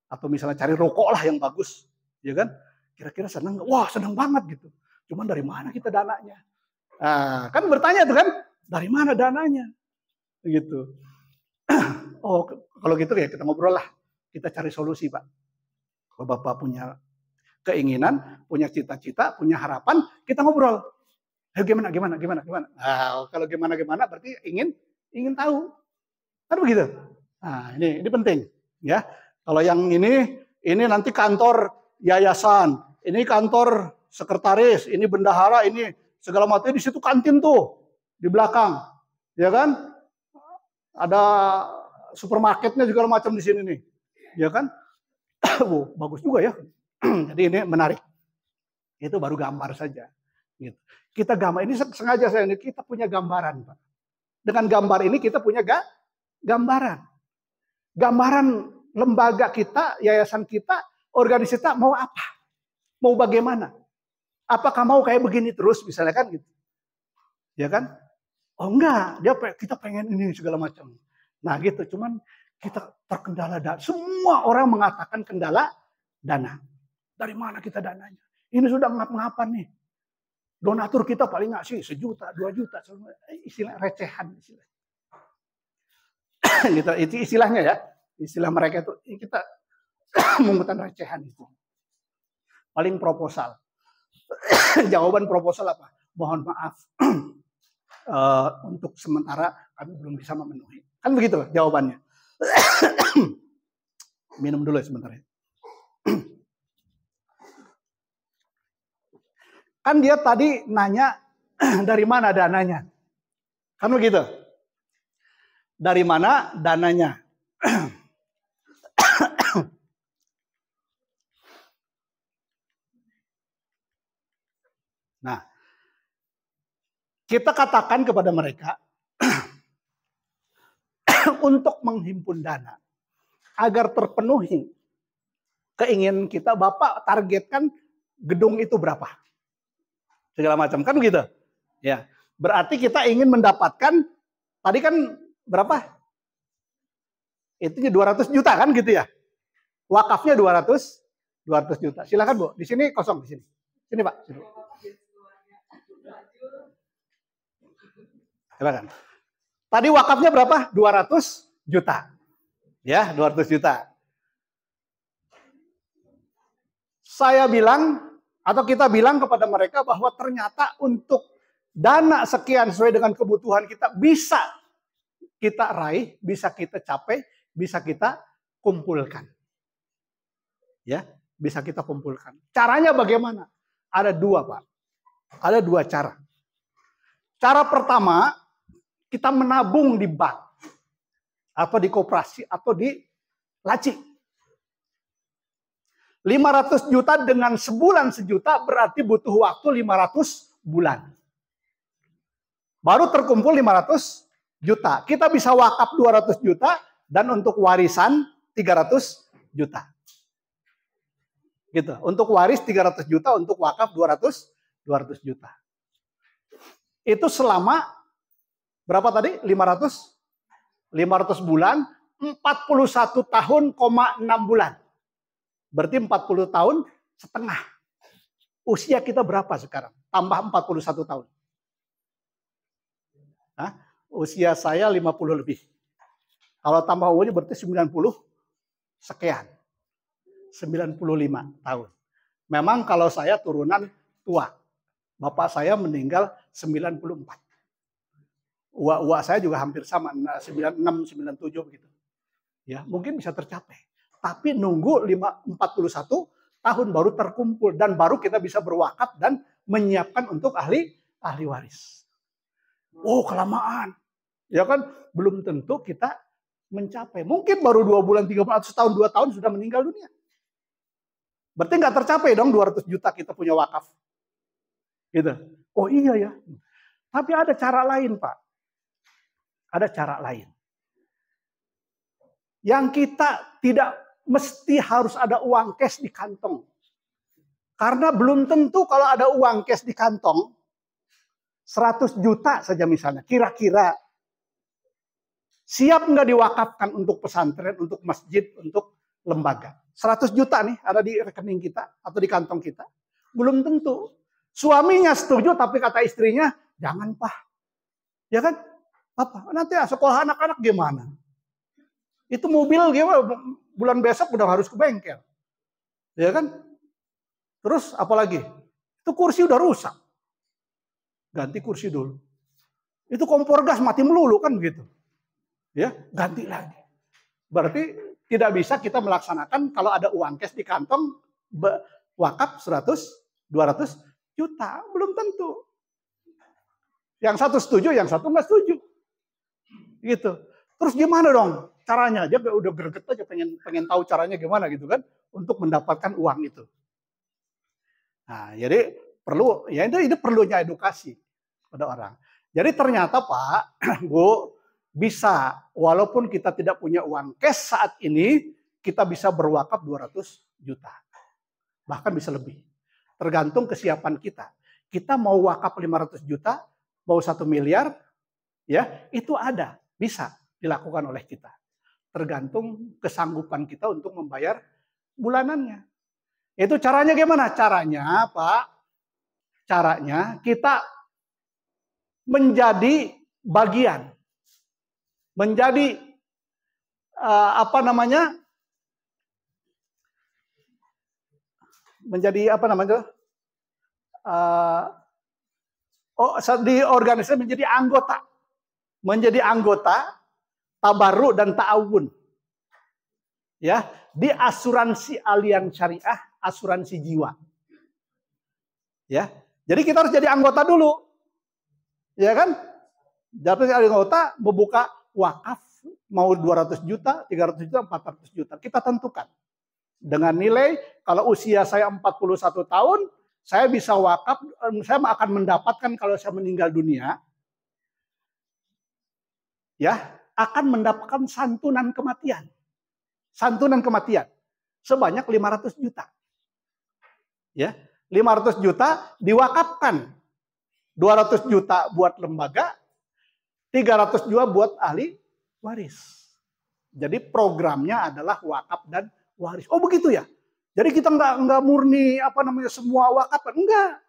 atau misalnya cari rokok lah yang bagus, ya kan? Kira-kira senang nggak? Wah senang banget gitu. Cuman dari mana kita dananya? Nah, kan bertanya tuh kan, dari mana dananya? Gitu. Oh kalau gitu ya kita ngobrol lah, kita cari solusi Pak. Kalau Bapak punya keinginan, punya cita-cita, punya harapan, kita ngobrol. Ayo gimana. Nah, kalau gimana berarti ingin tahu. Kan begitu. Nah, ini penting, ya. Kalau yang ini nanti kantor yayasan, ini kantor sekretaris, ini bendahara, ini segala macam. Di situ kantin tuh di belakang, ya kan? Ada supermarketnya segala macam di sini nih, ya kan? Bagus juga ya. Jadi ini menarik. Itu baru gambar saja. Gitu. Kita gambar ini sengaja kita punya gambaran, Pak. Dengan gambar ini kita punya gambaran. Gambaran lembaga kita, yayasan kita, organisasi kita mau apa? Mau bagaimana? Apakah mau kayak begini terus misalnya kan gitu. Ya kan? Oh enggak, kita pengen ini segala macam. Nah gitu, cuman kita terkendala dana. Semua orang mengatakan kendala dana. Dari mana kita dananya? Ini sudah ngap-ngapan nih. Donatur kita paling ngasih 1 juta, 2 juta. Istilah recehan. Gitu, itu istilahnya ya. Istilah mereka itu kita menggunakan recehan itu. Paling proposal. Jawaban proposal apa? Mohon maaf. Untuk sementara kami belum bisa memenuhi. Kan begitu jawabannya. Minum dulu ya sebentar ya. Kan dia tadi nanya dari mana dananya. Kan begitu. Dari mana dananya? Nah, kita katakan kepada mereka untuk menghimpun dana agar terpenuhi keinginan kita. Bapak targetkan gedung itu berapa? Segala macam kan gitu. Ya, berarti kita ingin mendapatkan tadi kan berapa? Itu 200 juta kan gitu ya. Wakafnya 200 juta. Silakan Bu, di sini kosong di sini. Sini Pak. Sini. Silakan. Tadi wakafnya berapa? 200 juta. Ya, 200 juta. Saya bilang atau kita bilang kepada mereka bahwa ternyata untuk dana sekian sesuai dengan kebutuhan kita bisa kita raih, bisa kita capai, bisa kita kumpulkan. Ya, bisa kita kumpulkan. Caranya bagaimana? Ada 2, Pak. Ada 2 cara. Cara pertama, kita menabung di bank atau di koperasi atau di laci. 500 juta dengan sebulan 1 juta berarti butuh waktu 500 bulan. Baru terkumpul 500 juta. Kita bisa wakaf 200 juta dan untuk warisan 300 juta. Gitu. Untuk waris 300 juta, untuk wakaf 200 juta. Itu selama berapa tadi? 500 bulan, 41 tahun, 6 bulan. Berarti 40 tahun setengah. Usia kita berapa sekarang? Tambah 41 tahun. Hah? Usia saya 50 lebih. Kalau tambah umurnya berarti 90 sekian. 95 tahun. Memang kalau saya turunan tua. Bapak saya meninggal 94. Uak saya juga hampir sama, 96, 97 begitu. Ya, mungkin bisa tercapai. Tapi nunggu 41 tahun baru terkumpul dan baru kita bisa berwakaf dan menyiapkan untuk ahli waris. Oh, kelamaan. Ya kan, belum tentu kita mencapai. Mungkin baru 2 bulan, 3 bulan, setahun, 2 tahun sudah meninggal dunia. Berarti nggak tercapai dong 200 juta kita punya wakaf. Gitu. Oh iya ya. Tapi ada cara lain, Pak. Ada cara lain. Yang kita tidak mesti harus ada uang cash di kantong. Karena belum tentu kalau ada uang cash di kantong, 100 juta saja misalnya, kira-kira siap nggak diwakafkan untuk pesantren, untuk masjid, untuk lembaga. 100 juta nih ada di rekening kita atau di kantong kita. Belum tentu. Suaminya setuju tapi kata istrinya, jangan Pak. Ya kan? Apa? Nanti sekolah anak-anak gimana? Itu mobil gimana? Bulan besok udah harus ke bengkel. Ya kan? Terus apalagi? Itu kursi udah rusak. Ganti kursi dulu. Itu kompor gas mati melulu kan begitu. Ya, ganti lagi. Berarti tidak bisa kita melaksanakan kalau ada uang cash di kantong wakaf 100, 200 juta. Belum tentu. Yang satu setuju, yang satu nggak setuju. Gitu. Terus gimana dong caranya? Dia udah greget aja pengen tahu caranya gimana gitu kan untuk mendapatkan uang itu. Nah, jadi perlu ya itu perlunya edukasi pada orang. Jadi ternyata Pak, Bu, bisa walaupun kita tidak punya uang cash saat ini, kita bisa berwakaf 200 juta. Bahkan bisa lebih. Tergantung kesiapan kita. Kita mau wakaf 500 juta, mau 1 miliar, ya, itu ada, bisa dilakukan oleh kita. Tergantung kesanggupan kita untuk membayar bulanannya. Itu caranya gimana? Caranya, Pak, caranya kita menjadi bagian. Menjadi di organisasi menjadi anggota. Menjadi anggota tabarruk dan ta'awun. Ya, di asuransi Allianz Syariah, asuransi jiwa. Ya. Jadi kita harus jadi anggota dulu. Ya kan? Jadi anggota membuka wakaf mau 200 juta, 300 juta, 400 juta. Kita tentukan. Dengan nilai kalau usia saya 41 tahun, saya bisa wakaf, saya akan mendapatkan kalau saya meninggal dunia, ya, akan mendapatkan santunan kematian. Santunan kematian sebanyak 500 juta. Ya, 500 juta diwakafkan. 200 juta buat lembaga, 300 juta buat ahli waris. Jadi programnya adalah wakaf dan waris. Oh begitu ya. Jadi kita nggak murni semua wakaf, enggak.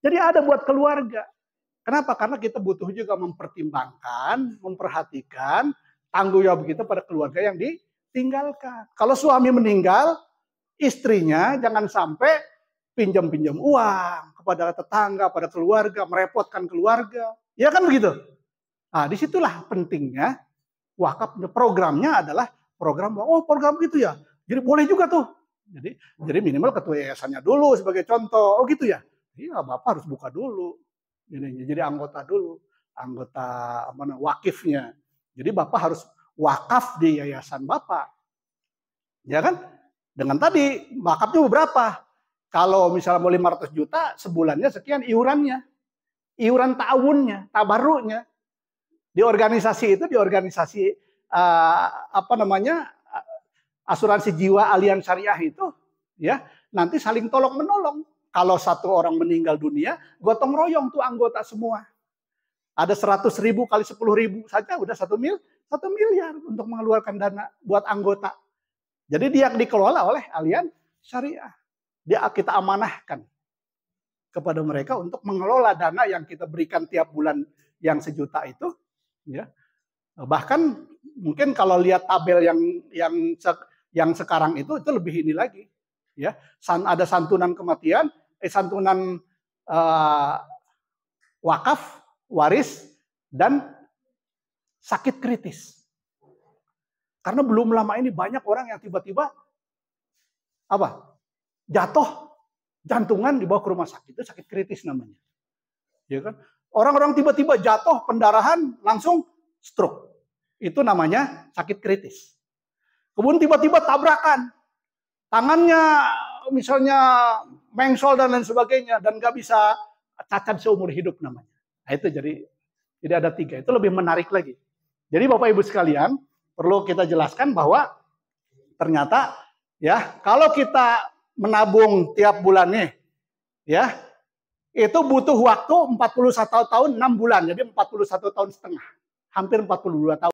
Jadi ada buat keluarga. Kenapa? Karena kita butuh juga mempertimbangkan, memperhatikan tanggung jawab kita pada keluarga yang ditinggalkan. Kalau suami meninggal, istrinya jangan sampai pinjam-pinjam uang kepada tetangga, pada keluarga, merepotkan keluarga. Ya kan begitu? Nah, disitulah pentingnya wakaf. Programnya adalah program, program gitu ya. Jadi boleh juga tuh. Jadi minimal ketua yayasannya dulu sebagai contoh. Oh gitu ya. Iya, Bapak harus buka dulu. Jadi anggota dulu. Anggota wakifnya. Jadi Bapak harus wakaf di yayasan Bapak. Ya kan? Dengan tadi wakafnya berapa? Kalau misalnya mau 500 juta, sebulannya sekian iurannya. Iuran ta'awunnya, tabarruknya. Di organisasi itu, asuransi jiwa Allianz Syariah itu, ya, nanti saling tolong menolong. Kalau satu orang meninggal dunia, gotong royong tuh anggota semua. Ada 100.000 kali 10.000 saja udah 1 miliar untuk mengeluarkan dana buat anggota. Jadi dia dikelola oleh Allianz Syariah. Kita amanahkan kepada mereka untuk mengelola dana yang kita berikan tiap bulan yang 1 juta itu. Ya. Bahkan mungkin kalau lihat tabel yang sekarang itu lebih ini lagi. Ya. Ada santunan kematian, santunan wakaf, waris, dan sakit kritis. Karena belum lama ini banyak orang yang tiba-tiba jatuh jantungan dibawa ke rumah sakit. Itu sakit kritis namanya. Ya kan? Orang-orang tiba-tiba jatuh pendarahan langsung stroke. Itu namanya sakit kritis. Kemudian tiba-tiba tabrakan. Tangannya misalnya mengsol dan lain sebagainya dan nggak bisa, cacat seumur hidup namanya. Nah, itu jadi ada 3. Itu lebih menarik lagi. Jadi Bapak Ibu sekalian, perlu kita jelaskan bahwa ternyata ya kalau kita menabung tiap bulannya, ya itu butuh waktu 41 tahun 6 bulan, jadi 41 tahun setengah, hampir 42 tahun.